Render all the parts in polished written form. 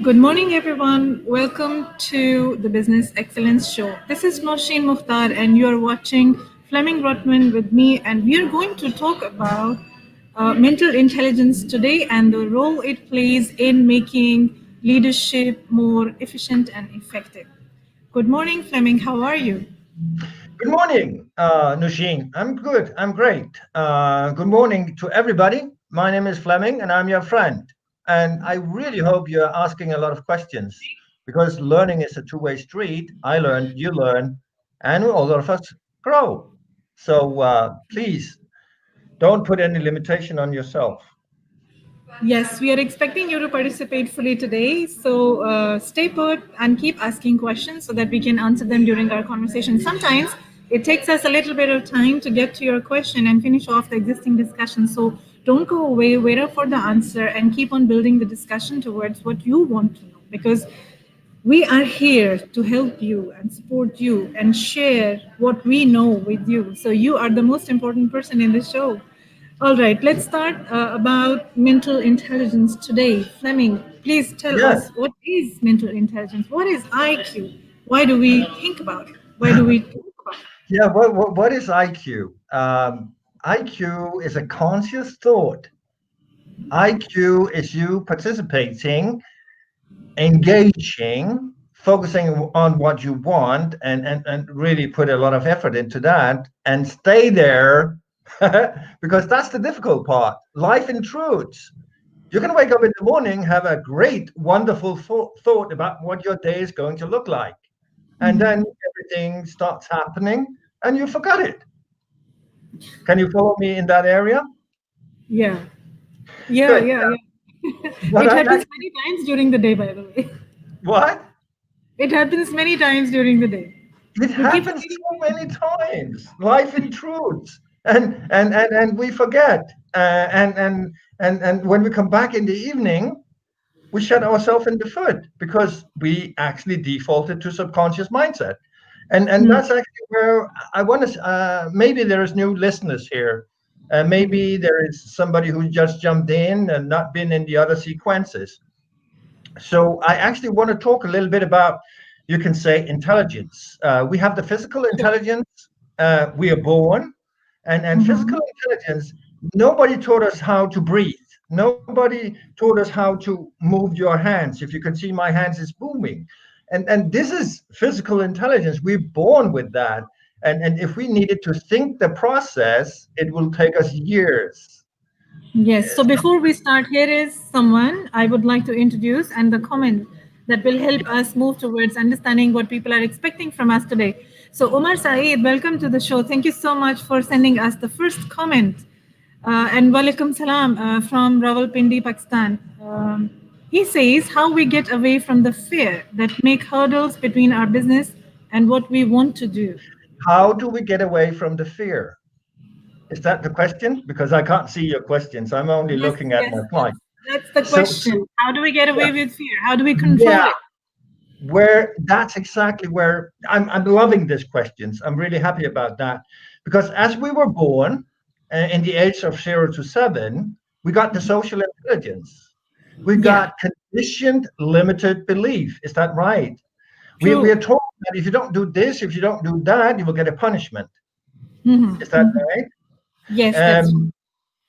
Good morning, everyone. Welcome to the Business Excellence Show. This is Nosheen Mukhtar, and you are watching Flemming Rontved with me, and we are going to talk about mental intelligence today and the role it plays in making leadership more efficient and effective. Good morning, Flemming. How are you? Good morning, Nushin. I'm good. I'm great. Good morning to everybody. My name is Flemming, and I'm your friend. And I really hope you're asking a lot of questions because learning is a two-way street. I learn, you learn, and all of us grow. So please don't put any limitation on yourself. Yes, we are expecting you to participate fully today. So stay put and keep asking questions so that we can answer them during our conversation. Sometimes it takes us a little bit of time to get to your question and finish off the existing discussion. So don't go away, wait up for the answer, and keep on building the discussion towards what you want to know. Because we are here to help you and support you and share what we know with you. So you are the most important person in the show. All right, let's start about mental intelligence today. Fleming, please tell Yes. us what is mental intelligence? What is IQ? Why do we think about it? Why do we talk about it? Yeah. What is IQ? IQ is a conscious thought. IQ is you participating, engaging, focusing on what you want, and really put a lot of effort into that and stay there because that's the difficult part. Life intrudes. You can wake up in the morning, have a great, wonderful thought about what your day is going to look like. And then everything starts happening and you forgot it. Can you follow me in that area? Yeah, yeah, Good. yeah, yeah. What It I happens actually, many times during the day, by the way. what? It happens many times during the day. It We keep happens forgetting. so many times. Life intrudes, and we forget. And when we come back in the evening, we shut ourselves in the foot because we actually defaulted to subconscious mindset. And Hmm. that's actually where I want to. Maybe there is new listeners here. Maybe there is somebody who just jumped in and not been in the other sequences. So I actually want to talk a little bit about, you can say, intelligence. We have the physical Sure. intelligence. We are born, and Mhm. physical intelligence. Nobody taught us how to breathe. Nobody taught us how to move your hands. If you can see my hands is booming, and this is physical intelligence. We're born with that, and if we needed to think the process, it will take us years. Yes. So before we start, here is someone I would like to introduce and the comment that will help us move towards understanding what people are expecting from us today. So Omar Saeed, welcome to the show. Thank you so much for sending us the first comment. And walaikum salam from Rawalpindi, Pakistan. He says how we get away from the fear that make hurdles between our business and what we want to do. How do we get away from the fear? Is that the question? Because I can't see your questions. I'm only Yes, looking at yes, my slide. that's the So question. How do we get yeah, away with fear? How do we yeah, control it? where that's exactly where I'm loving these questions. I'm really happy about that because as we were born in the age of 0 to 7, we got the social intelligence. We Yeah, got conditioned limited belief. Is that right? We are true. told that if you don't do this, if you don't do that, you will get a punishment. Is that Hmm. right? Yes, that's true. Um,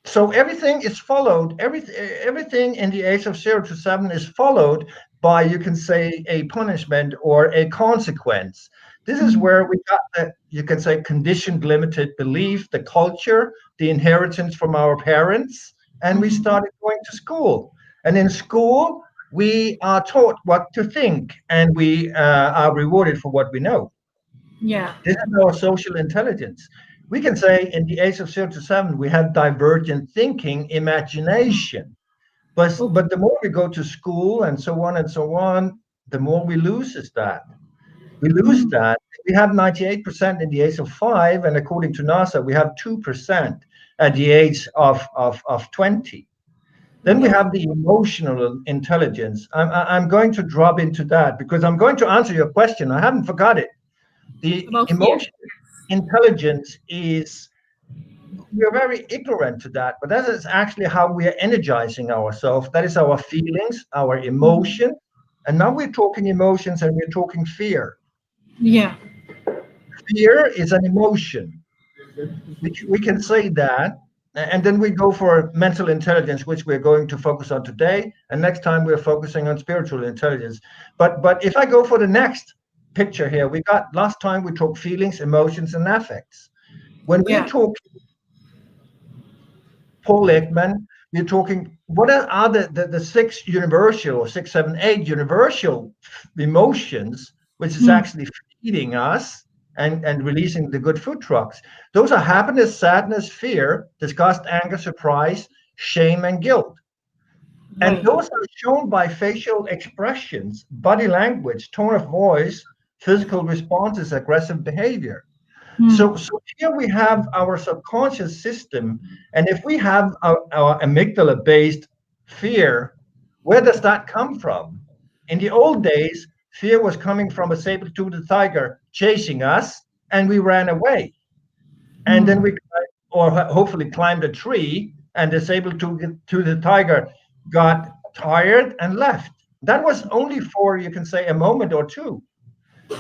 so everything is followed. Everything in the age of 0 to 7 is followed by, you can say, a punishment or a consequence. This is where we got the, you can say, conditioned limited belief, the culture, the inheritance from our parents, and we started going to school. And in school, we are taught what to think, and we are rewarded for what we know. Yeah. This is our social intelligence. We can say in the age of 0 to 7, we have divergent thinking, imagination. But Okay. the more we go to school and so on and so on, the more we lose is that. We lose that. We have 98% in the age of 5, and according to NASA, we have 2% at the age of 20. Then we Yeah. have the emotional intelligence. I'm going to drop into that because I'm going to answer your question. I haven't forgot it. The About fear. emotional intelligence is we are very ignorant to that, but that is actually how we are energizing ourselves. That is our feelings, our emotion. And now we're talking emotions and we're talking fear. Yeah. Fear is an emotion. We can say that. And then we go for mental intelligence, which we're going to focus on today. And next time we're focusing on spiritual intelligence. But if I go for the next picture here, we got last time we talked feelings, emotions, and affects. When we Yeah. talk Paul Ekman, we're talking what are the six universal or six, seven, eight universal emotions, which is Hmm. actually feeding us and releasing the good food trucks. Those are happiness, sadness, fear, disgust, anger, surprise, shame, and guilt. And Right. those are shown by facial expressions, body language, tone of voice, physical responses, aggressive behavior. Hmm. So here we have our subconscious system, and if we have our amygdala-based fear, where does that come from? In the old days, fear was coming from a saber-toothed tiger chasing us, and we ran away. And then Hmm. we, or hopefully climbed a tree, and the saber-toothed tiger got tired and left. That was only for, you can say, a moment or two.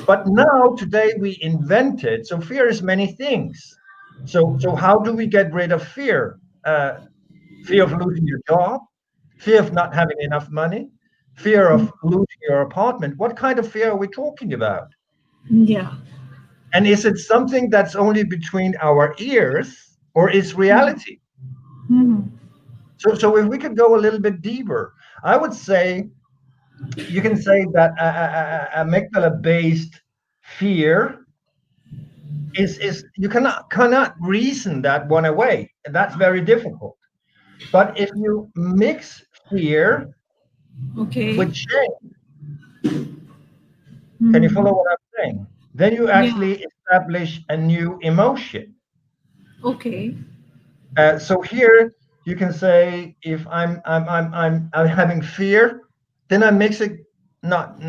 But now, today, we invented. So fear is many things. So how do we get rid of fear? Fear of losing your job, fear of not having enough money, fear of losing your apartment. What kind of fear are we talking about? Yeah. And is it something that's only between our ears, or is reality? Hmm. So if we could go a little bit deeper, I would say you can say that amygdala-based fear is you cannot reason that one away, and that's very difficult. But if you mix fear Okay. with shame, can you follow Hmm. what I'm saying? Then you Yeah. actually establish a new emotion. Okay. So here you can say if I'm having fear, then I mix it not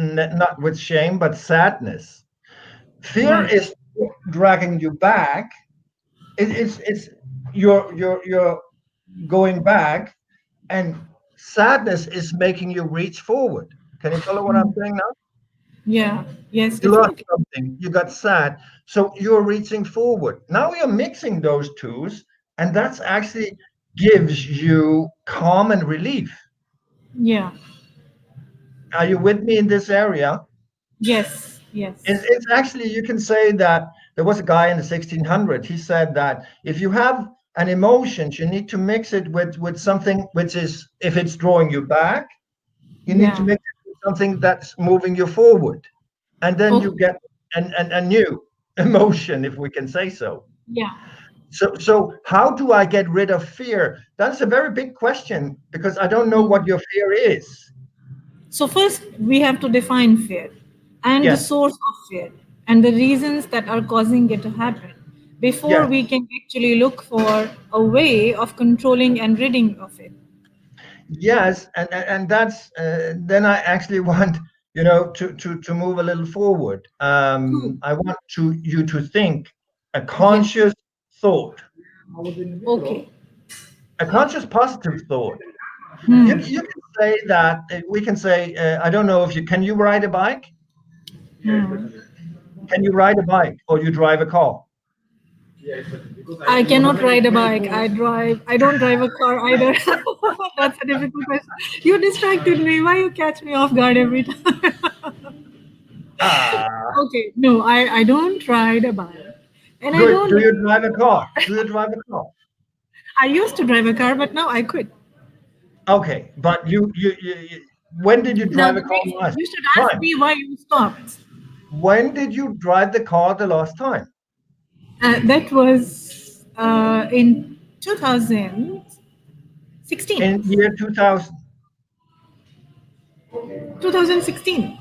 with shame but sadness. Fear Right. is dragging you back. It's you're going back, and sadness is making you reach forward. Can you follow what I'm saying now? Yeah. Yes, You lost definitely. something, you got sad, so you're reaching forward. Now you're mixing those twos, and that's actually gives you calm and relief. Yeah. Are you with me in this area? Yes. Yes. It's actually, you can say that there was a guy in the 1600s. He said that if you have an emotion, you need to mix it with something which is, if it's drawing you back, you need to Yeah. mix it with something that's moving you forward, and then you Okay. get a new emotion, if we can say so. Yeah. So how do I get rid of fear? That's a very big question because I don't know what your fear is. So first we have to define fear and the Yes, source of fear and the reasons that are causing it to happen before yes, we can actually look for a way of controlling and ridding of it. yes, and that's then I actually want to move a little forward. Cool. I want to you to think a Yes. conscious thought, Okay. a conscious positive thought. You Hmm. can say that we can say I don't know if you can you ride a bike? Hmm. Can you ride a bike or you drive a car? I cannot ride a bike. I don't drive a car either. That's a difficult question. You distracted me. Why you catch me off guard every time? Ah, Okay. No, I don't ride a bike. And I good. Do don't you drive a car? Do you drive a car? I used to drive a car, but now I quit. Okay, but when did you Now drive a car last you should ask time? me why you stopped. When did you drive the car the last time? That was in 2016. In year 2000, 2016.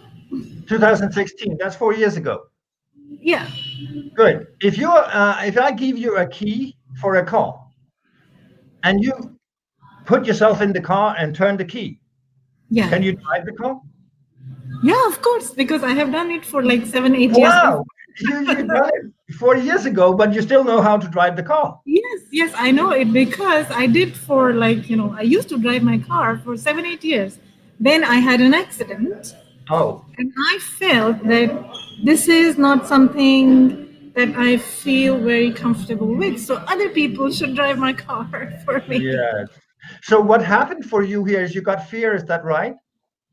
2016. That's 4 years ago. Yeah. Good. If I give you a key for a car and you put yourself in the car and turn the key, Yeah. can you drive the car? Yeah, of course, because I have done it for like 7, 8 years Wow. before. You done it 4 years ago, but you still know how to drive the car. Yes, yes, I know it because I did for like, I used to drive my car for 7, 8 years. Then I had an accident Oh, and I felt that this is not something that I feel very comfortable with. So other people should drive my car for me. yes. So what happened for you here is you got fear, is that right?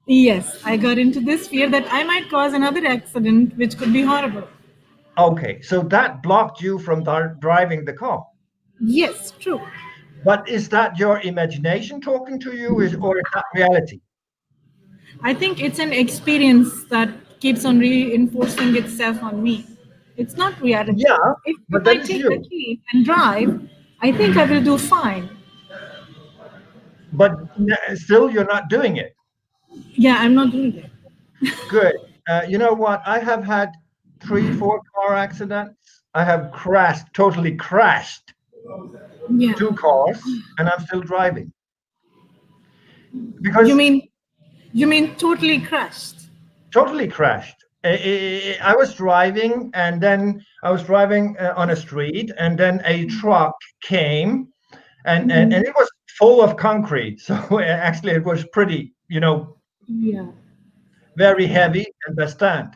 Yes, I got into this fear that I might cause another accident, which could be horrible. Okay, so that blocked you from driving the car. Yes, true. But is that your imagination talking to you, or is that reality? I think it's an experience that keeps on reinforcing itself on me. It's not reality. Yeah, If but I that is take the you. key and drive, I think I will do fine. But still, you're not doing it. Yeah, I'm not doing it. Good. You know what? I have had three, four car accidents. I have crashed, totally crashed Yeah. two cars, and I'm still driving You because mean you mean totally crashed? totally crashed. I was driving, and then I was driving on a street, and then a truck came, and Mhm. it was full of concrete. So actually, it was pretty, Yeah. very heavy and bestand.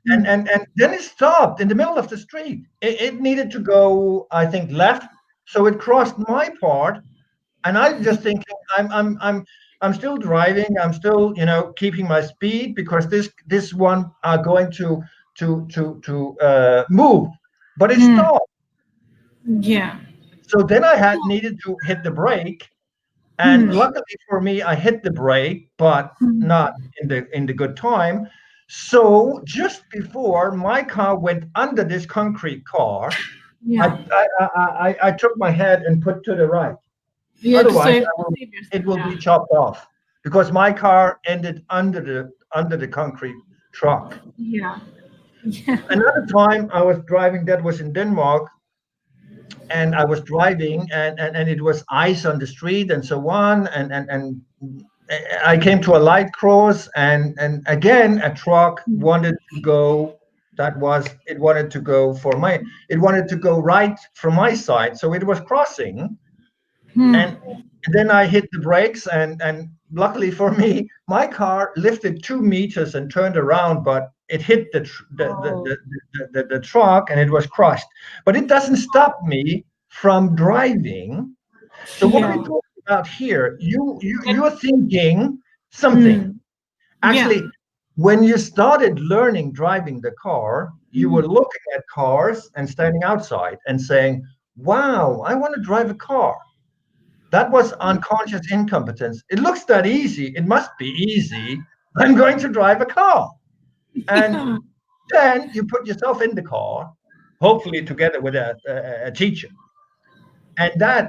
And then it stopped in the middle of the street. It needed to go, I think, left, so it crossed my part, and I just thinking, I'm still driving. I'm still, keeping my speed because this one are going to move, but it Mm. stopped. Yeah. So then I had needed to hit the brake, and Hmm. luckily for me, I hit the brake, but Hmm. not in the good time. So just before my car went under this concrete car, I Yeah. I took my head and put to the right. You have to Otherwise, save it yourself. will Yeah. be chopped off because my car ended under the concrete truck. Yeah. Yeah. Another time I was driving, that was in Denmark, and I was driving, and it was ice on the street and so on, and I came to a light cross, and again a truck wanted to go. It wanted to go right from my side, so it was crossing, Hmm. and then I hit the brakes, and luckily for me, my car lifted 2 meters and turned around, but it hit Oh. the truck, and it was crushed. But it doesn't stop me from driving. So what are we Yeah. talking about here? That, You're thinking something. hmm. Yeah. Actually, when you started learning driving the car, you were looking at cars and standing outside and saying, "Wow, I want to drive a car." That was unconscious incompetence. It looks that easy. It must be easy. I'm going to drive a car. And Yeah. then you put yourself in the car, hopefully together with a teacher. And that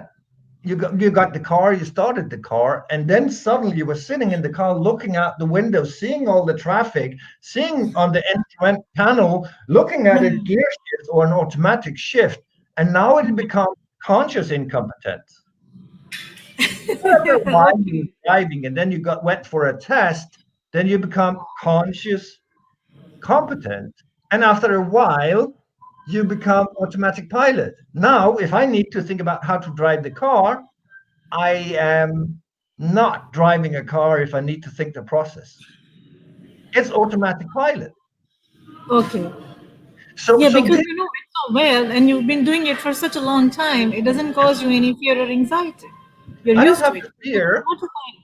you got the car, you started the car, and then suddenly you were sitting in the car looking out the window, seeing all the traffic, seeing on the instrument panel, looking at a gear shift or an automatic shift. And now it becomes conscious incompetence. After a while you were Okay. driving, and then you went for a test, then you become conscious competent, and after a while you become automatic pilot. Now if I need to think about how to drive the car, I am not driving a car. If I need to think the process, it's automatic pilot. Okay. so Yeah, so because this, you know it so well and you've been doing it for such a long time, it doesn't cause you any fear or anxiety. You're I don't used to have it. the It's fear. autopilot.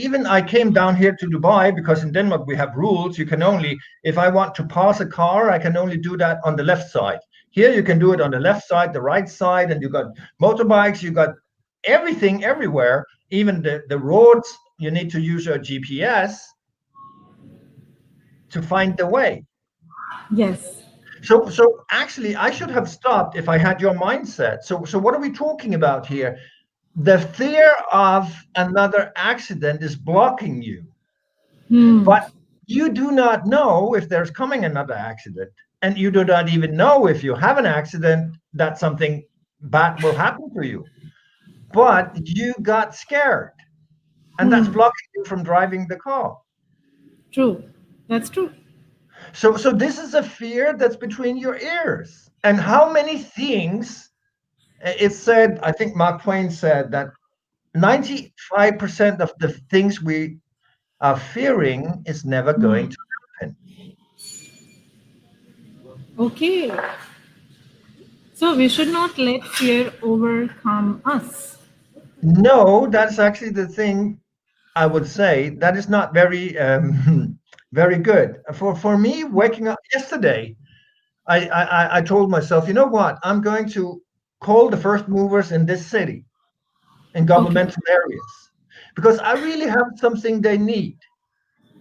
Even I came down here to Dubai because in Denmark we have rules. You can only, if I want to pass a car, I can only do that on the left side. Here you can do it on the left side, the right side, and you got motorbikes, you got everything everywhere. Even the roads, you need to use your GPS to find the way. Yes. So actually, I should have stopped if I had your mindset. So what are we talking about here? The fear of another accident is blocking you. Hmm. But you do not know if there's coming another accident. And you do not even know if you have an accident that something bad will happen to you. But you got scared. And that's Hmm. blocking you from driving the car. True. That's true. So this is a fear that's between your ears. And how many things it said, I think Mark Twain said that 95% of the things we are fearing is never going to happen. Okay. So we should not let fear overcome us. No, that's actually the thing I would say. That is not very very good. For me, waking up yesterday, I told myself, you know what? I'm going to call the first movers in this city, in Okay. governmental areas, because I really have something they need.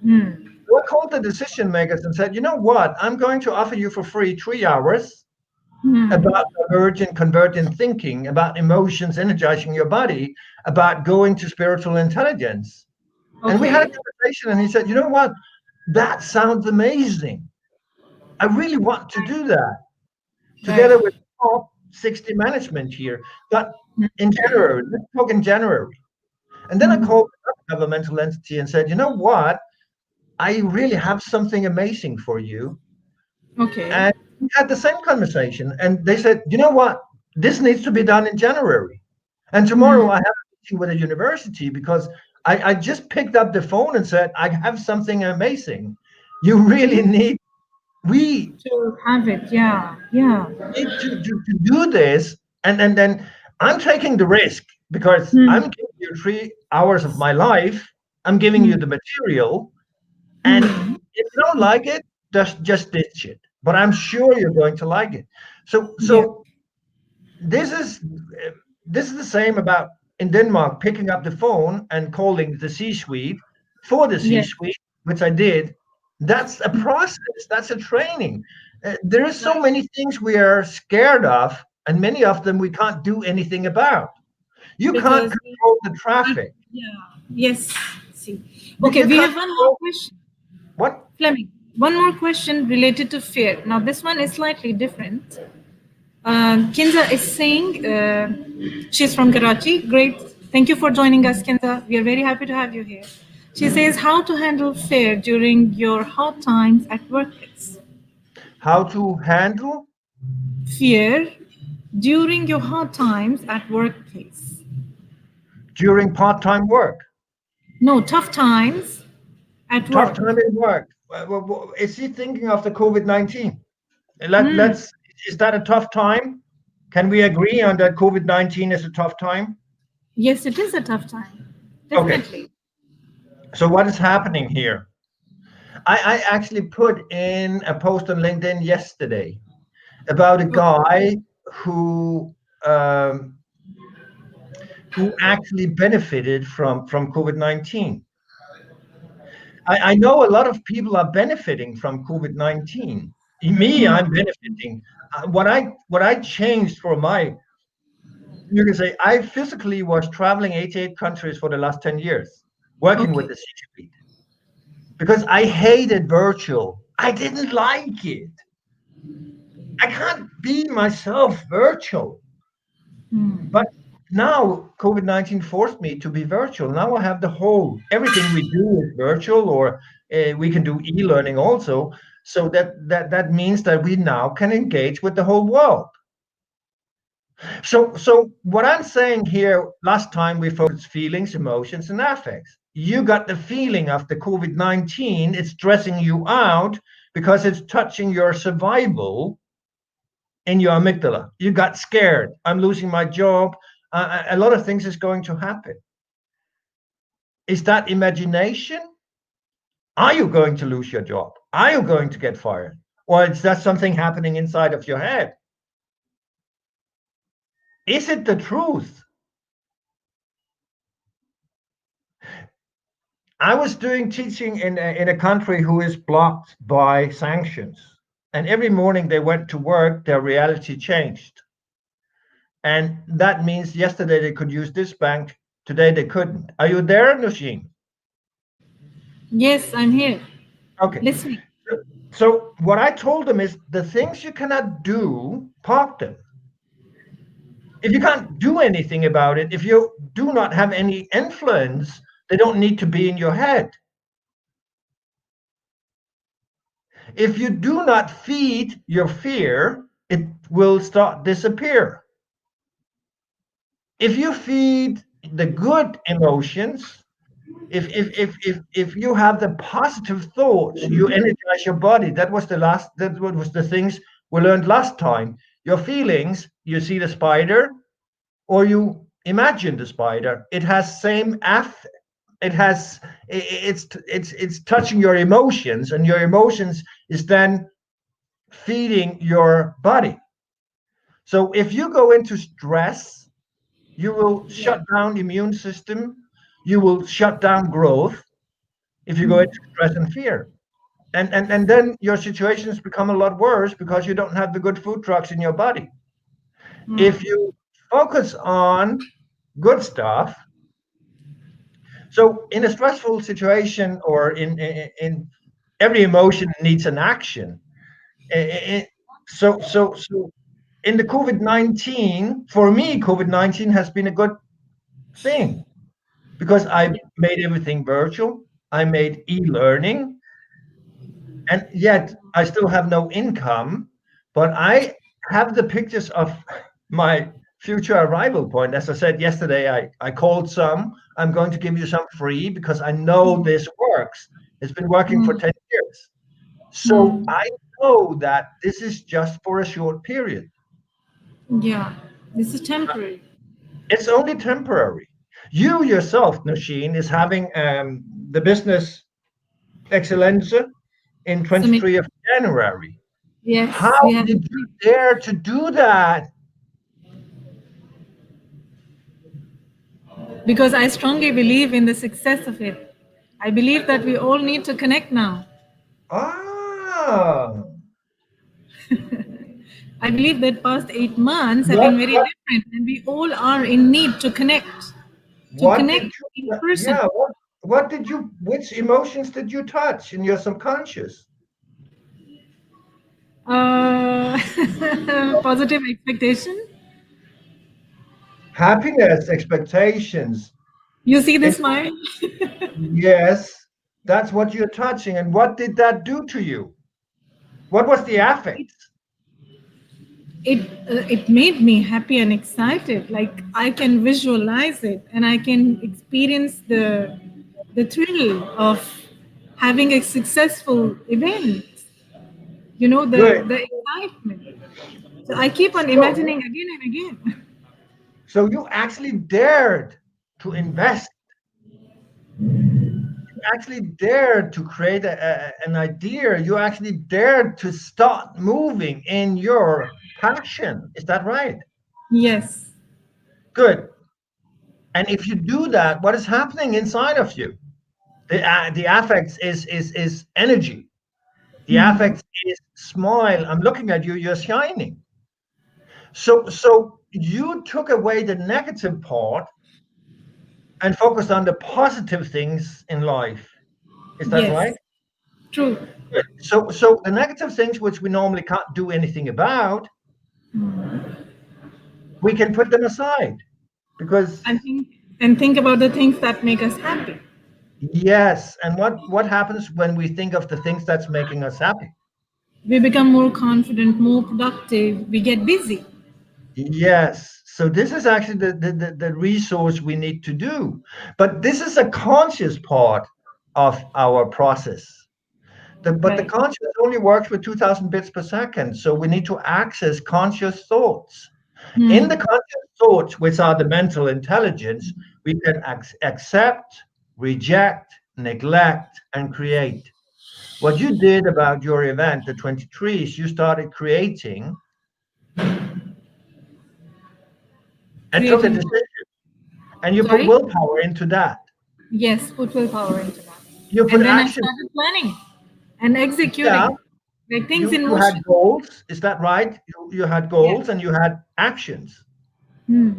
Hmm. So I called the decision makers and said, you know what? I'm going to offer you for free 3 hours Hmm. about divergent, convergent thinking, about emotions energizing your body, about going to spiritual intelligence. And we had a Okay. conversation, and he said, you know what? That sounds amazing. I really want to do that Right. together with top 60 management here. But in January, let's talk in January. And then I called another governmental entity and said, you know what? I really have something amazing for you. Okay. And we had the same conversation. And they said, you know what? This needs to be done in January. And tomorrow I have a meeting with a university because I just picked up the phone and said, I have something amazing. You really Yeah. need, we To have it. Yeah. Yeah. need to do this. And then I'm taking the risk because I'm Hmm. giving you 3 hours of my life. I'm giving you Hmm. the material. And Hmm. if you don't like it, just ditch it. But I'm sure you're going to like it. So Yeah. so this is this is the same about in Denmark picking up the phone and calling the C-suite for the Yeah. C-suite, which I did. That's a process. That's a training. There is so Right. many things we are scared of, and many of them we can't do anything about. You can't Because control the we, traffic. yeah. Yes. See. Okay. You We can't have one more control question. what? Fleming, one more question related to fear. Now, this one is slightly different. Kinza is saying she's from Karachi. Great. Thank you for joining us, Kinza. We are very happy to have you here. She says, how to handle fear during your hard times at workplace. How to handle Fear during your hard times at workplace. during part-time work. No, tough times at Tough work. time at work. Is he thinking of the COVID-19? Hmm. Let's. Is that a tough time? Can we agree on that COVID-19 is a tough time? Yes, it is a tough time. Okay. Definitely. So what is happening here? I actually put in a post on LinkedIn yesterday about a Okay. guy who um, who actually benefited from COVID-19. I know a lot of people are benefiting from COVID-19. Me, Hmm. I'm benefiting. What I changed for my, you can say, I physically was traveling 88 countries for the last 10 years, working with Okay. the C-suite because I hated virtual. I didn't like it. I can't be myself virtual. But now COVID-19 forced me to be virtual. Now I have the whole, everything we do is virtual, or we can do e-learning also. So that means that we now can engage with the whole world. So what I'm saying here, last time we focused feelings, emotions, and affects. You got the feeling of the COVID-19, it's stressing you out because it's touching your survival in your amygdala. You got scared. I'm losing my job. A lot of things is going to happen. Is that imagination? Are you going to lose your job? Are you going to get fired? Or is that something happening inside of your head? Is it the truth? I was doing teaching in a country who is blocked by sanctions. And every morning they went to work, their reality changed. And that means yesterday they could use this bank, today they couldn't. Are you there, Nushin? Yes, I'm here Okay. listening. So what I told them is the things you cannot do, park them. If you can't do anything about it, if you do not have any influence, they don't need to be in your head. If you do not feed your fear, it will start disappear. If you feed the good emotions, if you have the positive thoughts, you energize your body. That was the things we learned last time. Your feelings, you see the spider or you imagine the spider, it has same it has it's touching your emotions, and your emotions is then feeding your body. So if you go into stress, you will Yeah. shut down immune system, you will shut down growth if you go into stress and fear. And then your situations become a lot worse because you don't have the good food trucks in your body. If Mm. you focus on good stuff, so in a stressful situation or in every emotion needs an action. I- so in the COVID-19, for me, COVID-19 has been a good thing because I made everything virtual. I made e-learning, and yet I still have no income, but I have the pictures of my future arrival point. As I said yesterday, I called some. I'm going to give you some free because I know this works. It's been working for Mm. 10 years. So Mm. I know that this is just for a short period. Yeah. This is temporary. It's only temporary. You yourself, Nasheen, is having the business excellence in Summit. 23 of January. Yes, How we have. did you dare to do that? Because I strongly believe in the success of it. I believe that we all need to connect now. Ah, I believe that past 8 months have what been very what different, and we all are in need to what did connect in you person. yeah, what did you which emotions did you touch in your subconscious? Uh, positive expectation. Happiness, expectations. You see the It smile. yes, that's what you're touching. And what did that do to you? What was the affect? It made me happy and excited. Like I can visualize it, and I can experience the thrill of having a successful event. You know, Good. the excitement. So I keep on So imagining again and again. so you actually dared to invest. You actually dared to create an idea. You actually dared to start moving in your passion. Is that right? Yes. Good. And if you do that, what is happening inside of you? The affects is energy. The Hmm. affects is smile. I'm looking at you. You're shining. So you took away the negative part and focused on the positive things in life. Is that right? Yes. True. Good. So the negative things which we normally can't do anything about, we can put them aside because And think about the things that make us happy. yes. And what happens when we think of the things that's making us happy? We become more confident, more productive. We get busy. Yes. So this is actually the resource we need to do. But this is a conscious part of our process. But the Right. conscious only works with 2000 bits per second. So we need to access conscious thoughts. In the Hmm. conscious thoughts, which are the mental intelligence, we can accept, reject, neglect, and create. What you did about your event, the 23, is you started creating and took a Creating. decision, and you put Sorry. willpower into that. Yes, put willpower into that. You put And then I action. started planning and Yeah, executing, like things in you had motion. goals. Is that right? You had goals Yes. and you had actions. Hmm.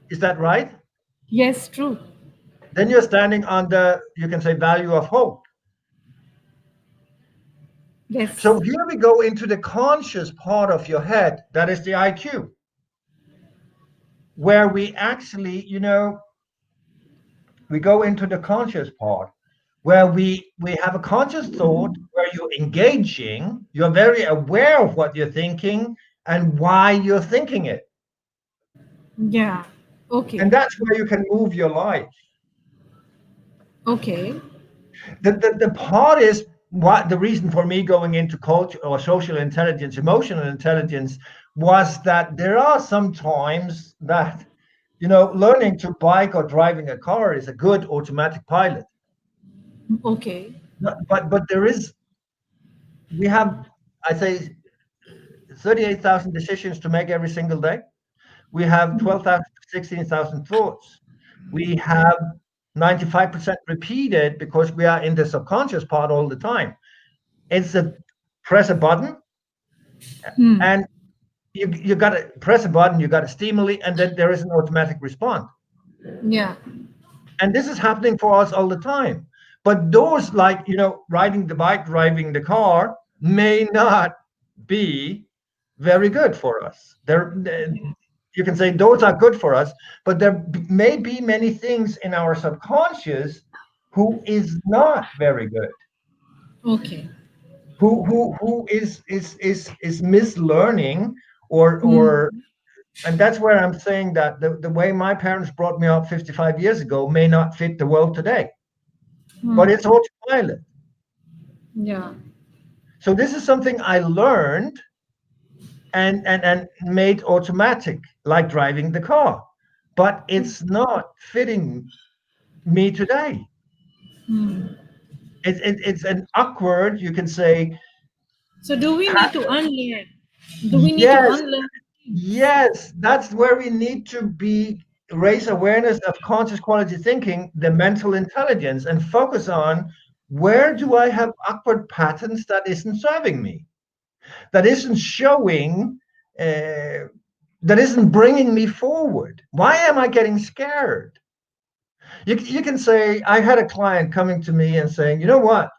Is that right? Yes, true. Then you're standing on the, you can say, value of hope. Yes. So here we go into the conscious part of your head, that is the IQ, where we actually, we go into the conscious part. where we have a conscious thought where you're engaging, you're very aware of what you're thinking and why you're thinking it. Yeah. Okay. And that's where you can move your life. Okay. The part is what the reason for me going into culture or social intelligence, emotional intelligence, was that there are some times that, learning to bike or driving a car is a good automatic pilot. Okay. But there is, we have, I say, 38,000 decisions to make every single day. We have 12,000 to 16,000 thoughts. We have 95% repeated because we are in the subconscious part all the time. It's a press a button Hmm. and you got to press a button, you got to stimulate, and then there is an automatic response. Yeah. And this is happening for us all the time. But those, like, riding the bike, driving the car, may not be very good for us. You can say those are good for us, but there may be many things in our subconscious who is not very good, Okay. who is mislearning, or Hmm. and that's where I'm saying that the way my parents brought me up 55 years ago may not fit the world today, but Hmm. it's autopilot. Yeah. So this is something I learned and made automatic, like driving the car, but it's not fitting me today. Hmm. It's an awkward, you can say, So do we need to pattern. unlearn? Do we need to Yes, unlearn things? yes, that's where we need to be, raise awareness of conscious quality thinking, the mental intelligence, and focus on where do I have awkward patterns that isn't serving me, that isn't showing, uh, that isn't bringing me forward. Why am I getting scared? You can say, I had a client coming to me and saying, you know what?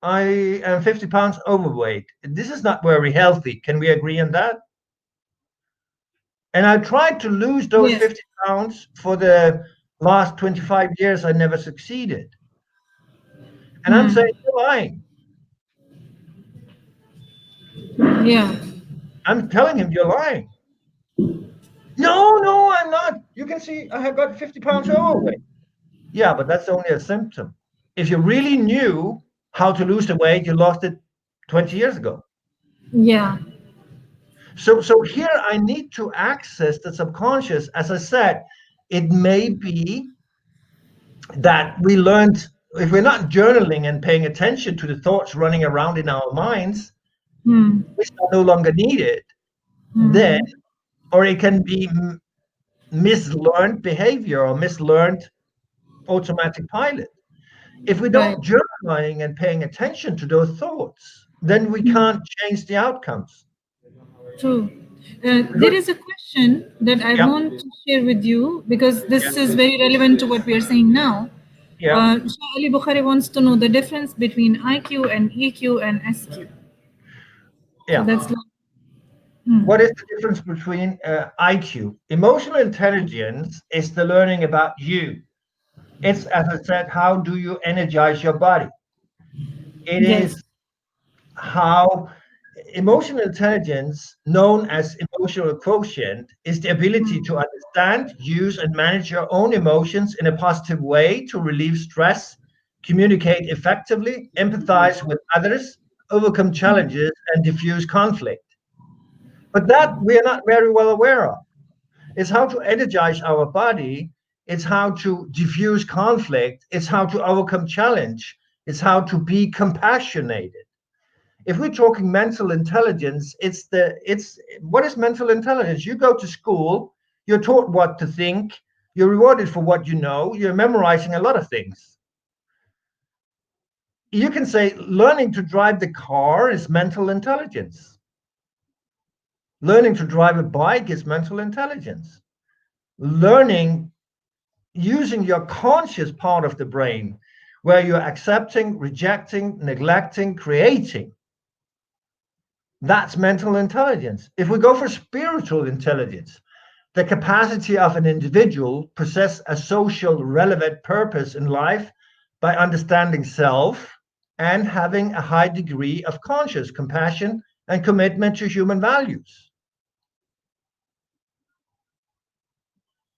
I am 50 pounds overweight. This is not very healthy. Can we agree on that? And I tried to lose those Yes. 50 pounds for the last 25 years. I never succeeded. And I'm saying, Hmm. you're lying. Yeah. I'm telling him, you're lying. No, no, I'm not. You can see I have got 50 pounds overweight. Yeah, but that's only a symptom. If you really knew how to lose the weight, you lost it 20 years ago. Yeah. So here I need to access the subconscious. As I said, it may be that we learned, if we're not journaling and paying attention to the thoughts running around in our minds, Hmm. which are no longer needed, then, Hmm. or it can be mislearned behavior or mislearned automatic pilot. If we Right. don't journaling and paying attention to those thoughts, then we can't change the outcomes. True. There Because, is a question that I yeah, want to share with you because yeah, this is very relevant to what we are saying now. yeah, Shah Ali Bukhari wants to know the difference between IQ and EQ and SQ. So yeah. that's like, What hmm. is the difference between IQ? Emotional intelligence is the learning about you. It's, as I said, how do you energize your body? It Yes. is how emotional intelligence, known as emotional quotient, is the ability to understand, use, and manage your own emotions in a positive way to relieve stress, communicate effectively, empathize with others, overcome challenges, and diffuse conflict. But that we are not very well aware of. It's how to energize our body. It's how to diffuse conflict. It's how to overcome challenge. It's how to be compassionate. If we're talking mental intelligence, it's what is mental intelligence? You go to school, you're taught what to think, you're rewarded for what you know, you're memorizing a lot of things. You can say learning to drive the car is mental intelligence. Learning to drive a bike is mental intelligence. Learning using your conscious part of the brain, where you're accepting, rejecting, neglecting, creating, that's mental intelligence. If we go for spiritual intelligence, the capacity of an individual possess a social relevant purpose in life by understanding self and having a high degree of conscious compassion and commitment to human values.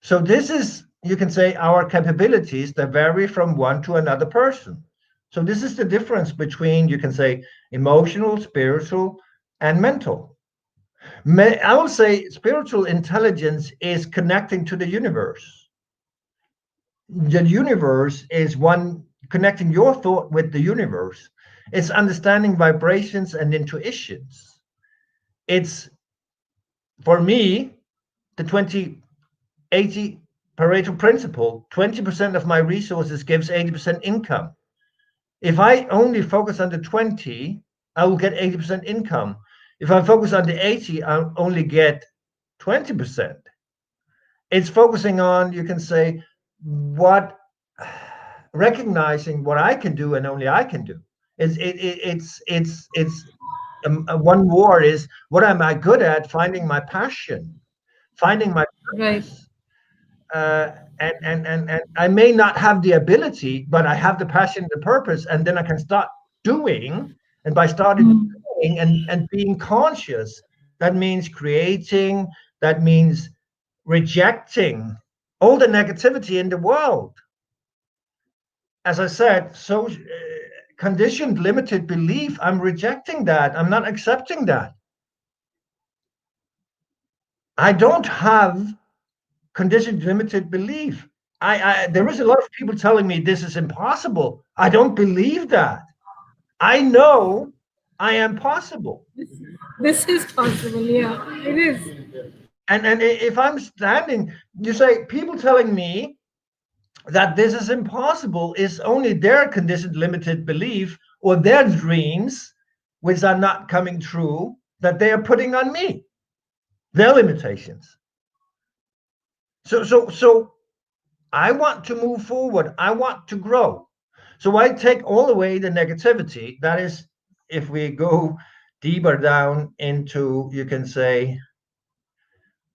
So this is, you can say, our capabilities that vary from one to another person. So this is the difference between, you can say, emotional, spiritual, and mental. I will say spiritual intelligence is connecting to the universe. The universe is one connecting your thought with the universe. It's understanding vibrations and intuitions. It's, for me, the 20-80 Pareto principle. 20% of my resources gives 80% income. If I only focus on the 20, I will get 80% income. If I focus on the 80, I'll only get 20%. It's focusing on, you can say, what, recognizing what I can do and only I can do. One word is, what am I good at? Finding my passion, finding my Right. purpose. And I may not have the ability, but I have the passion, the purpose, and then I can start doing. And by starting Mm. doing and being conscious, that means creating, that means rejecting all the negativity in the world. As I said, so conditioned limited belief, I'm rejecting that. I'm not accepting that. I don't have conditioned limited belief. There is a lot of people telling me this is impossible. I don't believe that. I know I am possible. This is possible. Yeah, it is. And if I'm standing, you say people telling me that this is impossible is only their conditioned limited belief or their dreams, which are not coming true, that they are putting on me, their limitations. So I want to move forward. I want to grow. So I take all away the negativity. That is, if we go deeper down into, you can say,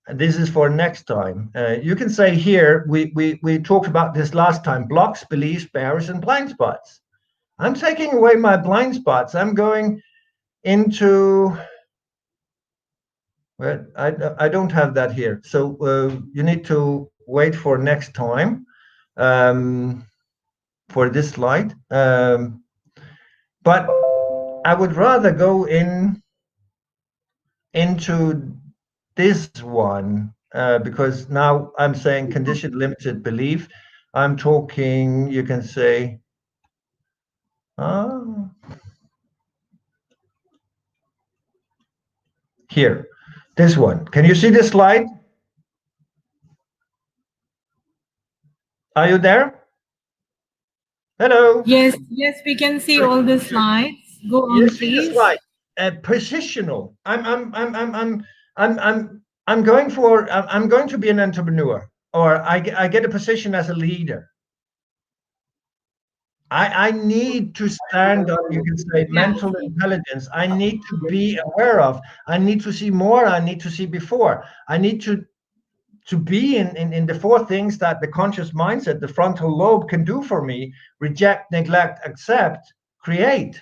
and this is for next time. You can say here, we talked about this last time, blocks, beliefs, barriers, and blind spots. I'm taking away my blind spots. I'm going into, well, I don't have that here. So you need to wait for next time um, for this slide. But I would rather go into this one because now I'm saying conditioned limited belief. I'm talking, you can say, ah, here, this one. Can you see this slide? Are you there? Hello. Yes, yes, we can see all the slides. Go You on, see the please. slide. Positional. I'm going for. I'm going to be an entrepreneur, or I get a position as a leader. I need to stand on, you can say, Yeah. mental intelligence. I need to be aware of. I need to see more. I need to see before. I need to be in the four things that the conscious mindset, the frontal lobe, can do for me: reject, neglect, accept, create.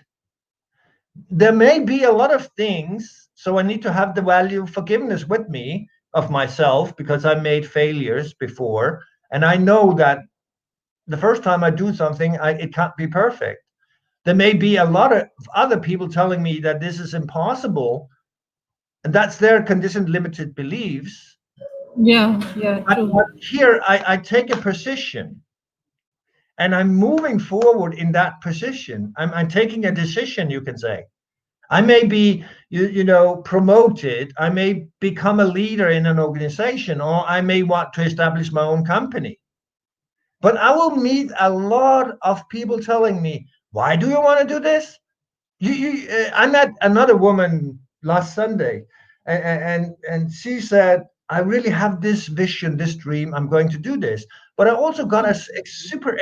There may be a lot of things, so I need to have the value of forgiveness with me of myself because I made failures before, and I know that the first time I do something, it can't be perfect. There may be a lot of other people telling me that this is impossible, and that's their conditioned limited beliefs. Yeah, yeah, But true. here I take a position and I'm moving forward in that position. I'm taking a decision, you can say. I may be, promoted. I may become a leader in an organization, or I may want to establish my own company. But I will meet a lot of people telling me, "Why do you want to do this?" I met another woman last Sunday, and she said, "I really have this vision, this dream. I'm going to do this." But I also got a super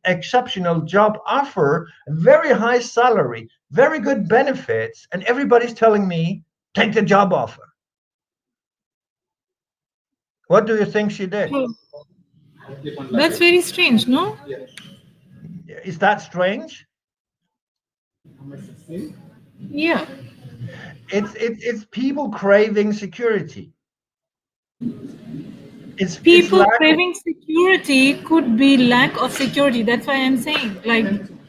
exceptional job offer, very high salary, very good benefits, and everybody's telling me, "Take the job offer." What do you think she did? True. That's very strange, no? Is that strange? Yeah. It's people craving security. It's People lack of, craving security could be lack of security. That's why I'm saying, like,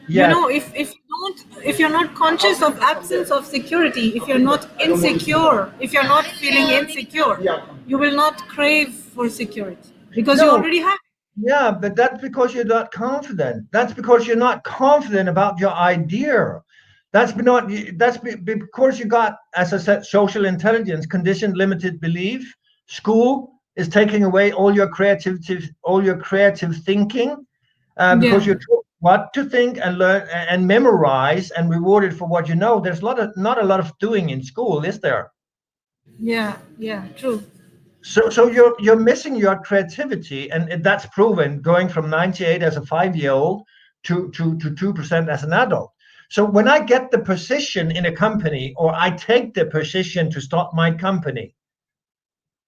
yes. if you're not conscious of absence of security, if you're not insecure, if you're not feeling insecure, you will not crave for security because you No, already have it. yeah, but that's because you're not confident. That's because you're not confident about your idea. Because you got, as I said, social intelligence, conditioned limited belief. School is taking away all your creativity, all your creative thinking, because Yeah, you're taught what to think and learn and memorize and rewarded for what you know. There's not a lot of doing in school, is there? yeah, yeah, true. So you're missing your creativity, and that's proven going from 98 as a 5-year old to 2% as an adult. So when I get the position in a company, or I take the position to start my company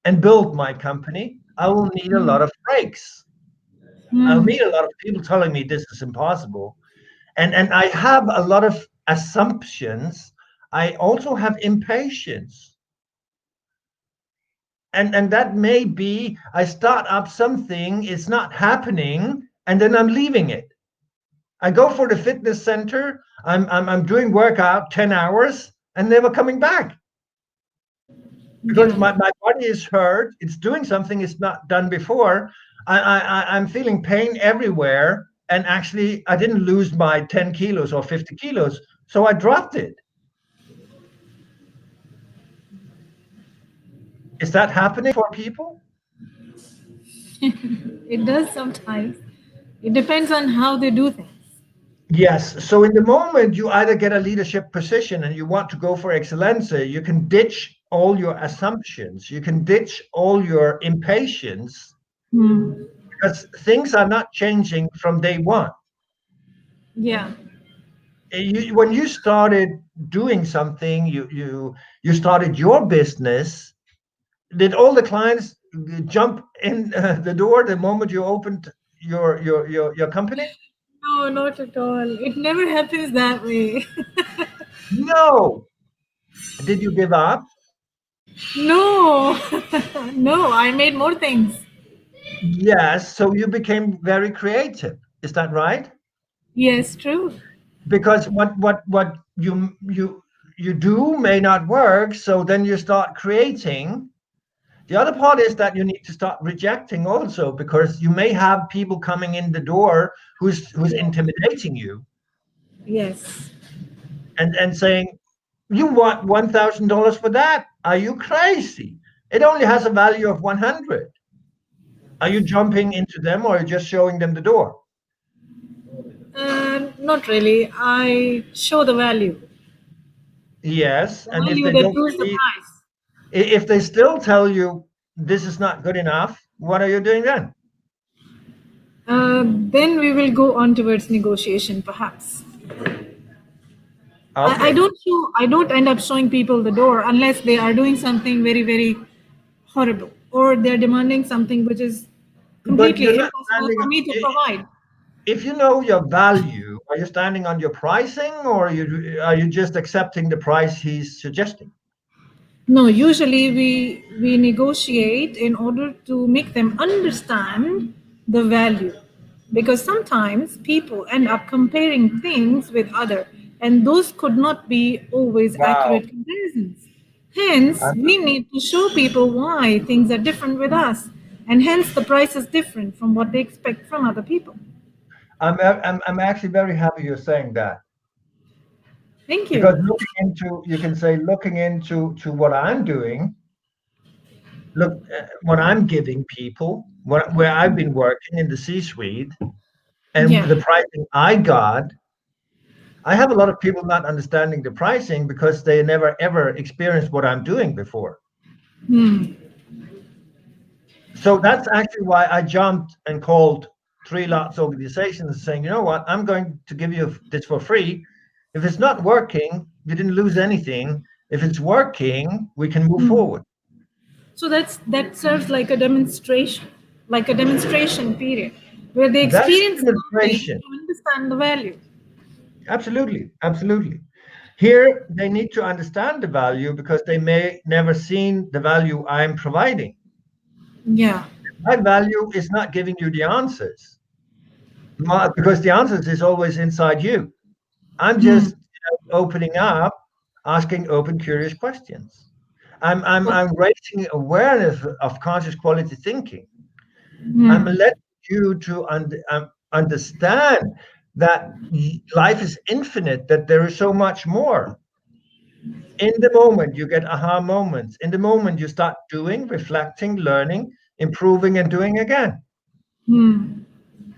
and build my company, I will need a lot of breaks. I'll Hmm. need a lot of people telling me this is impossible. And I have a lot of assumptions. I also have impatience. And that may be I start up something, it's not happening, and then I'm leaving it. I go for the fitness center, I'm doing workout 10 hours and never coming back because Yeah, my body is hurt, it's doing something it's not done before. I'm feeling pain everywhere, and actually I didn't lose my 10 kilos or 50 kilos, so I dropped it. Is that happening for people? it does sometimes. It depends on how they do things. Yes. So in the moment you either get a leadership position and you want to go for excellence, you can ditch all your assumptions, you can ditch all your impatience, Hmm. because things are not changing from day one. Yeah. When you started doing something, you started your business. Did all the clients jump in the door the moment you opened your company? No, not at all. It never happens that way. No. Did you give up? No, no, I made more things. Yes, so you became very creative. Is that right? Yes, true. Because what you do may not work, so then you start creating. The other part is that you need to start rejecting also, because you may have people coming in the door who's Yeah. intimidating you Yes. and saying, "You want $1,000 for that? Are you crazy? It only has a value of 100." Are you jumping into them, or are you just showing them the door? Not really. I show the value. Yes, The and if value they that don't proves the believe, price. if they still tell you this is not good enough, what are you doing then? Then we will go on towards negotiation, perhaps. I Okay, don't show. I don't end up showing people the door unless they are doing something very, very horrible, or they're demanding something which is but you're completely not impossible standing. for me to provide. If you know your value, are you standing on your pricing, or are you just accepting the price he's suggesting? No, usually we negotiate in order to make them understand the value, because sometimes people end up comparing things with other, and those could not be always Wow, accurate comparisons. Hence, I'm we need to show people why things are different with us, and hence the price is different from what they expect from other people. I'm actually very happy you're saying that, Thank because you. looking into, you can say, looking into to what I'm doing, look, what I'm giving people, where I've been working in the C-suite, and Yeah. the pricing I got. I have a lot of people not understanding the pricing because they never ever experienced what I'm doing before. Hmm. So that's actually why I jumped and called three lots organizations saying, you know what, I'm going to give you this for free. If it's not working, you didn't lose anything. If it's working, we can move Hmm. forward. So that serves like a demonstration period. where they That's experience something demonstration. to understand the value. Absolutely, absolutely. Here, they need to understand the value because they may never seen the value I'm providing. Yeah. My value is not giving you the answers, because the answers is always inside you. I'm Hmm. just opening up, asking open, curious questions. I'm raising awareness of conscious quality thinking. I'm Hmm. letting you to understand that life is infinite, that there is so much more. In the moment, you get aha moments. In the moment, you start doing, reflecting, learning, improving, and doing again. Hmm.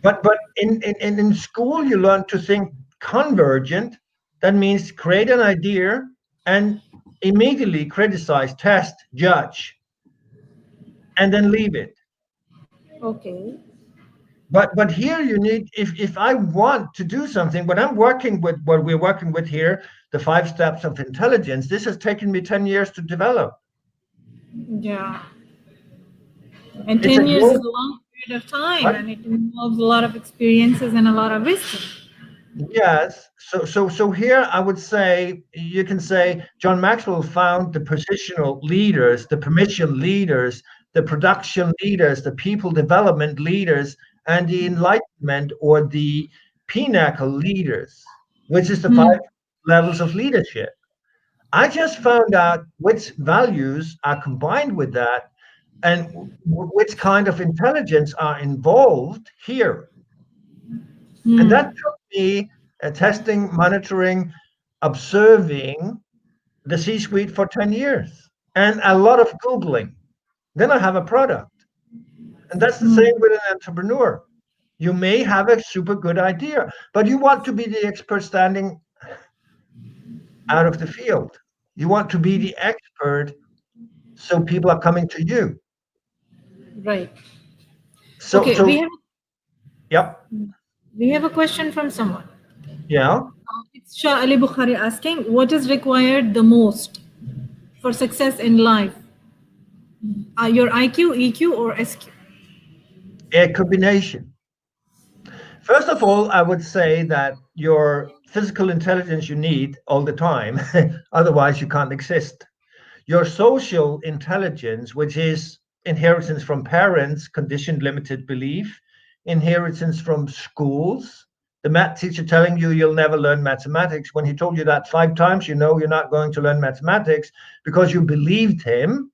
But in school, you learn to think convergent. That means create an idea and immediately criticize, test, judge, and then leave it. Okay. But here you need, if I want to do something, when I'm working with what we're working with here, the 5 steps of intelligence, this has taken me 10 years to develop. Yeah. And It's a 10 years is growth. a long period of time, and it involves a lot of experiences and a lot of wisdom. Yes. So here I would say you can say John Maxwell found the positional leaders, the permission leaders, the production leaders, the people development leaders, and the enlightenment or the pinnacle leaders, which is the Hmm. 5 levels of leadership. I just found out which values are combined with that and which kind of intelligence are involved here. And that Hmm. took me testing, monitoring, observing the C suite for 10 years and a lot of Googling. Then I have a product. And that's the Hmm. same with an entrepreneur. You may have a super good idea, but you want to be the expert standing out of the field. You want to be the expert so people are coming to you. Right. So, Okay. so yep, We have a question from someone. yeah. It's Shah Ali Bukhari asking, what is required the most for success in life? Your IQ, EQ, or SQ? A combination. First of all, I would say that your physical intelligence you need all the time, otherwise you can't exist. Your social intelligence, which is inheritance from parents, conditioned limited belief, inheritance from schools. The math teacher telling you you'll never learn mathematics. When he told you that 5 times, you know you're not going to learn mathematics because you believed him.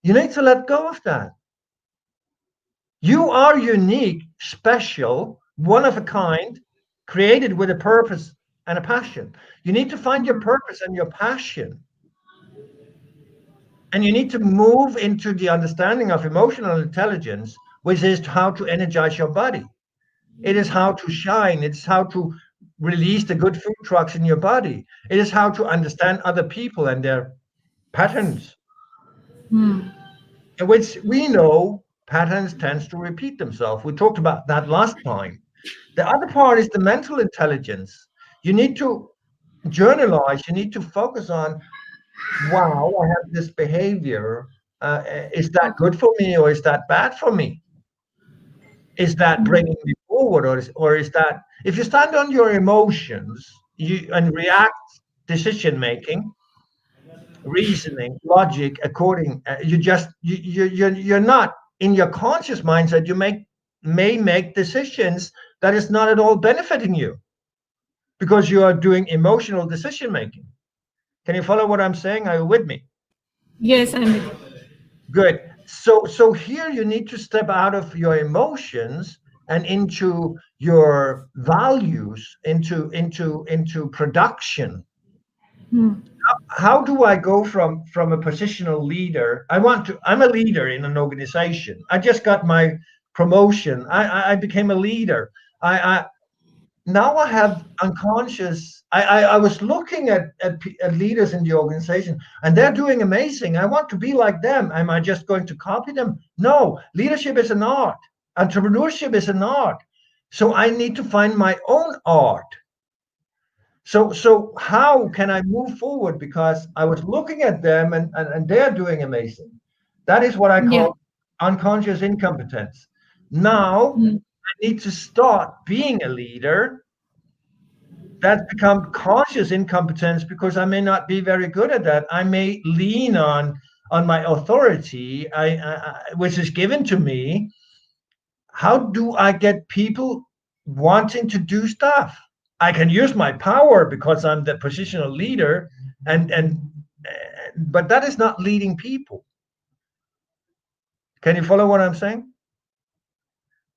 You need to let go of that. You are unique, special, one of a kind, created with a purpose and a passion. You need to find your purpose and your passion. And you need to move into the understanding of emotional intelligence, which is how to energize your body. It is how to shine. It's how to release the good food trucks in your body. It is how to understand other people and their patterns, Hmm. in which we know patterns tends to repeat themselves. We talked about that last time. The other part is the mental intelligence. You need to journalize. You need to focus on, wow, I have this behavior. Is that good for me or is that bad for me? Is that bringing me forward or is that, if you stand on your emotions you and react, decision making, reasoning, logic, according, you just you're not in your conscious mindset. You may make decisions that is not at all benefiting you because you are doing emotional decision making. Can you follow what I'm saying? Are you with me? Yes, I'm with you. Good. So here you need to step out of your emotions and into your values, into production. Hmm. How do I go from a positional leader? I'm a leader in an organization. I just got my promotion. I became a leader. I now I have unconscious. I was looking at leaders in the organization, and they're doing amazing. I want to be like them. Am I just going to copy them? No, leadership is an art. Entrepreneurship is an art. So I need to find my own art. So how can I move forward? Because I was looking at them and they're doing amazing. That is what I Yeah. call unconscious incompetence. Now Hmm. I need to start being a leader. That's become conscious incompetence because I may not be very good at that. I may lean on my authority, which is given to me. How do I get people wanting to do stuff? I can use my power because I'm the positional leader, and but that is not leading people. Can you follow what I'm saying?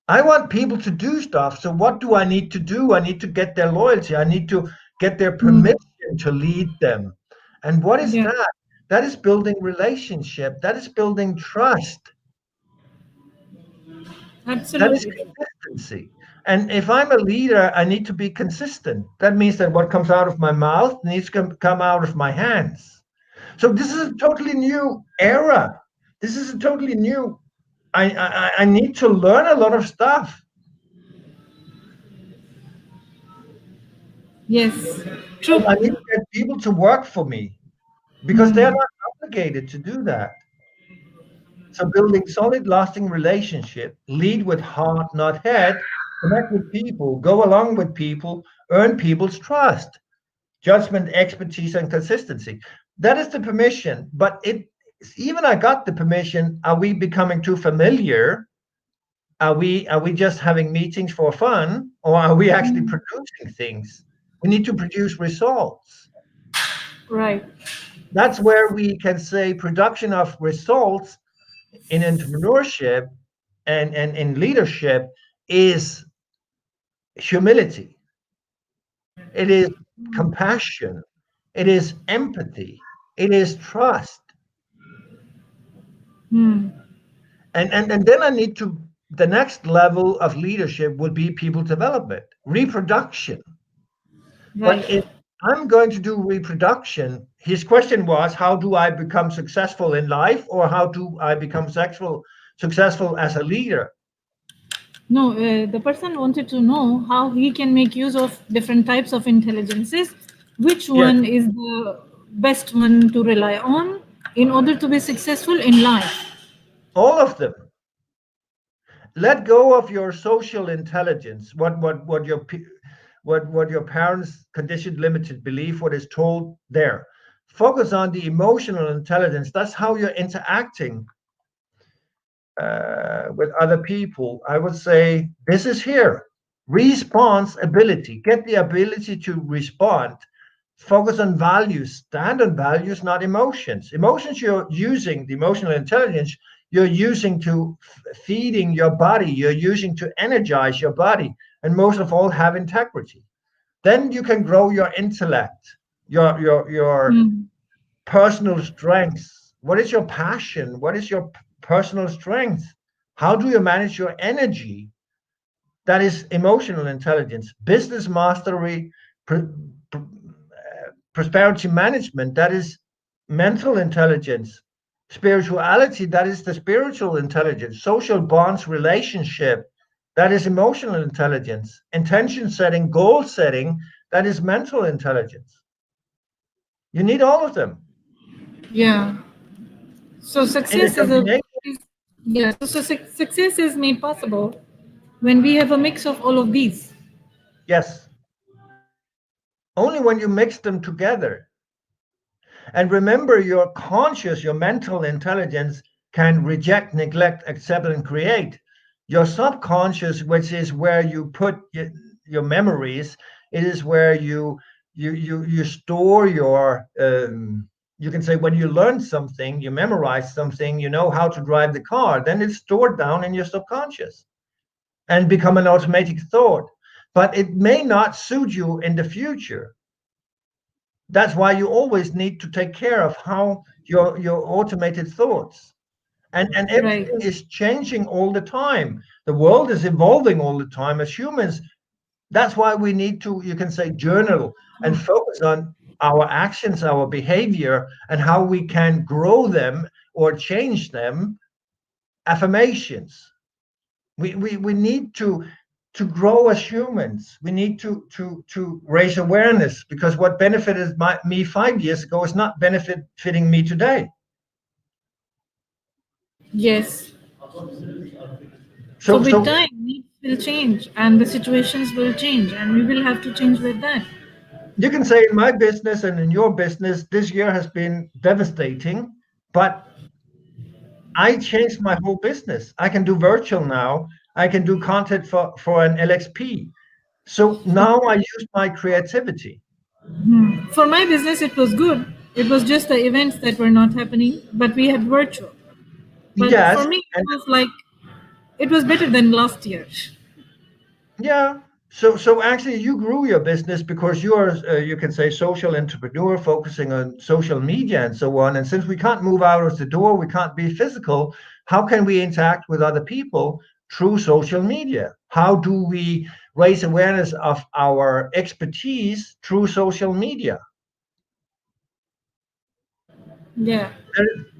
I want people to do stuff. So what do I need to do? I need to get their loyalty. I need to get their Mm. permission to lead them. And what is Yeah, that? That is building relationship. That is building trust. That is absolutely. consistency. And if I'm a leader, I need to be consistent. That means that what comes out of my mouth needs to come out of my hands. So this is a totally new era. This is a totally new. I need to learn a lot of stuff. Yes, And I true. need to get people to work for me because they're Mm. not obligated to do that. So building solid, lasting relationship, lead with heart, not head, connect with people, go along with people, earn people's trust, judgment, expertise, and consistency. That is the permission. But it even I got the permission. Are we becoming too familiar? Are we just having meetings for fun, or are we actually Mm. producing things? We need to produce results. Right. That's where we can say production of results in entrepreneurship and in leadership is humility, it is compassion, it is empathy, it is trust. Mm. And then I need to, the next level of leadership would be people development, reproduction. But Right. if I'm going to do reproduction, his question was, how do I become successful in life, or how do I become successful as a leader? No, the person wanted to know how he can make use of different types of intelligences. Which Yes, one is the best one to rely on in order to be successful in life? all of them. Let go of your social intelligence, what your parents conditioned limited belief, what is told there. Focus on the emotional intelligence. That's how you're interacting with other people. I would say this is here. Response ability. Get the ability to respond. Focus on values. Stand on values, not emotions. Emotions you're using, the emotional intelligence you're using to feeding your body. You're using to energize your body, and most of all, have integrity. Then you can grow your intellect, your Mm. personal strengths. What is your passion? What is your personal strength? How do you manage your energy? That is emotional intelligence. Business mastery, prosperity management, that is mental intelligence. Spirituality, that is the spiritual intelligence. Social bonds, relationship, that is emotional intelligence. Intention setting, goal setting, that is mental intelligence. You need all of them Yeah. So in a success combination. is yeah. Success is made possible when we have a mix of all of these. Yes, only when you mix them together. And remember, your conscious, your mental intelligence can reject, neglect, accept, and create. Your subconscious, which is where you put your memories, it is where you store your. You can say when you learn something, you memorize something, you know how to drive the car, then it's stored down in your subconscious and become an automatic thought. But it may not suit you in the future. That's why you always need to take care of how your automated thoughts. And Right. everything is changing all the time. The world is evolving all the time. As humans, that's why we need to, you can say, journal and focus on our actions, our behavior, and how we can grow them or change them. Affirmations. We need to grow as humans. We need to raise awareness, because what benefited me 5 years ago is not benefiting me today. Yes. So So with so time, will change and the situations will change and we will have to change with that. You can say in my business and in your business, this year has been devastating, but I changed my whole business. I can do virtual now. I can do content for an LXP. So now I use my creativity. For my business, it was good. It was just the events that were not happening, but we had virtual. But for Yes, me, it and was like, it was better than last year. yeah. So actually, you grew your business because you are, you can say, social entrepreneur focusing on social media and so on. And since we can't move out of the door, we can't be physical. How can we interact with other people through social media? How do we raise awareness of our expertise through social media? Yeah.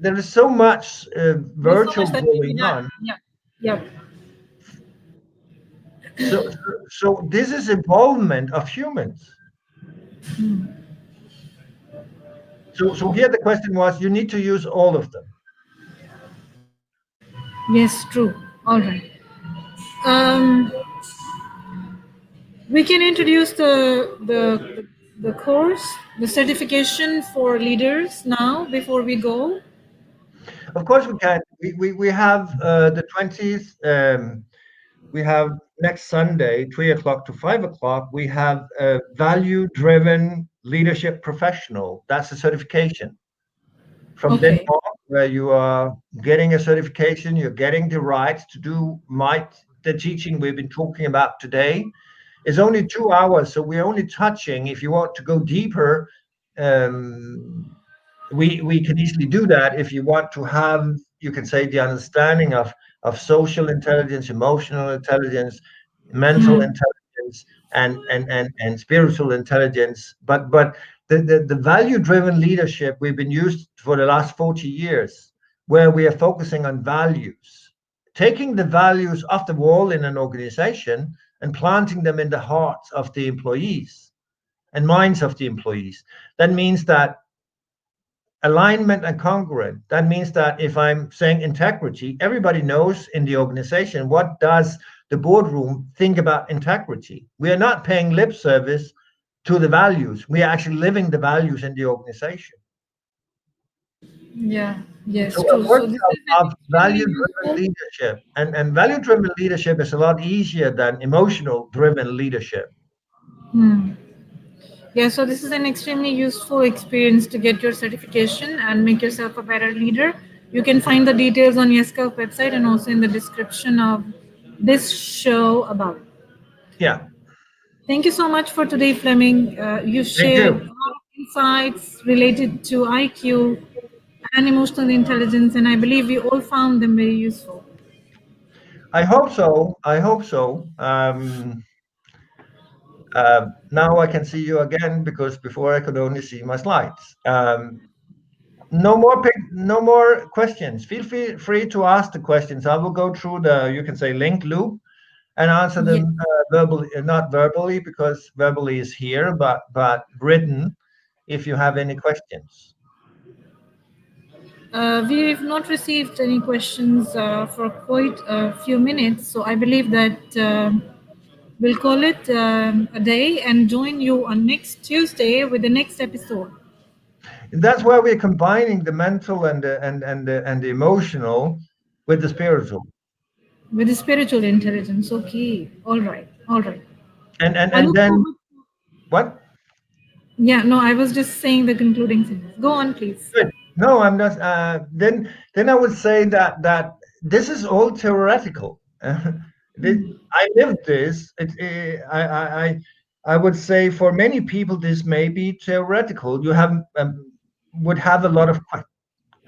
There is so much There's so virtual much that can be going done. on. Yeah. Yeah. So this is involvement of humans. So here the question was, you need to use all of them. Yes, true. All right. Um, we can introduce the course, the certification for leaders now before we go. Of course we can. We have the 20th. We have next Sunday, 3 o'clock to 5 o'clock. We have a value-driven leadership professional. That's a certification from Okay. Denmark, where you are getting a certification. You're getting the rights to do the teaching we've been talking about today. It's only 2 hours, so we're only touching. If you want to go deeper, um, we can easily do that. If you want to have, you can say, the understanding of social intelligence, emotional intelligence, mental intelligence, and spiritual intelligence. But the value driven leadership we've been used for the last 40 years, where we are focusing on values, taking the values off the wall in an organization and planting them in the hearts of the employees and minds of the employees. That means that alignment and congruent. That means that if I'm saying integrity, everybody knows in the organization, what does the boardroom think about integrity. We are not paying lip service to the values. We are actually living the values in the organization. Yeah. Yes, So a true. So this workshop is an of extremely value driven useful. leadership, and value driven leadership is a lot easier than emotional driven leadership. Yeah, so this is an extremely useful experience to get your certification and make yourself a better leader. You can find the details on ESQL website and also in the description of this show above. Yeah. Thank you so much for today, Fleming. You Thank shared a you. lot of insights related to IQ and emotional intelligence, and I believe we all found them very useful. I hope so. I hope so. Now I can see you again because before I could only see my slides. No more questions. Feel free to ask the questions. I will go through the, you can say, linked loop and answer Yes. them verbally, not verbally because verbally is here, but written if you have any questions. We've not received any questions for quite a few minutes, so I believe that we'll call it a day and join you on next Tuesday with the next episode And that's why we're combining the mental and the emotional with the spiritual. with the spiritual intelligence. Okay, all right, all right. And and I and look then forward. what? Yeah, no, I was just saying the concluding sentence. Go on, please. Good. No, I'm not. Then I would say that this is all theoretical. I lived this. I would say for many people this may be theoretical. You have would have a lot of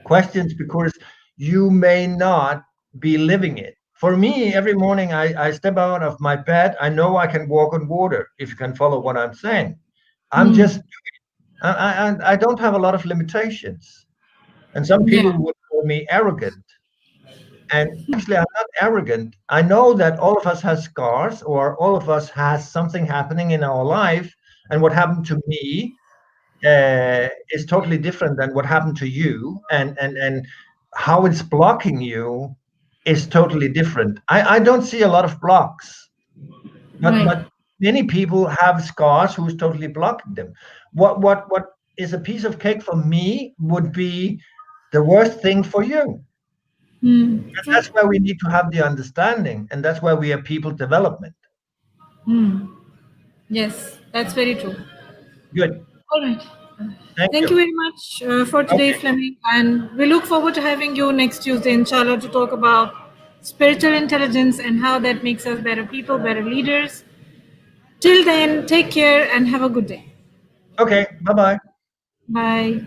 questions because you may not be living it. For me, every morning I step out of my bed. I know I can walk on water. If you can follow what I'm saying, I'm Hmm. just I don't have a lot of limitations. And some Yeah. people would call me arrogant. And actually, I'm not arrogant. I know that all of us has scars or all of us has something happening in our life. And what happened to me is totally different than what happened to you. And how it's blocking you is totally different. I don't see a lot of blocks. but Right. but many people have scars who's totally blocking them. What is a piece of cake for me would be the worst thing for you. And True. that's where we need to have the understanding, and that's why we have people development. Yes, that's very true. Good. All right. Thank Thank you you. very much for today, Okay. Fleming. And we look forward to having you next Tuesday, inshallah, to talk about spiritual intelligence and how that makes us better people, better leaders. Till then, take care and have a good day. Okay. Bye bye. Bye.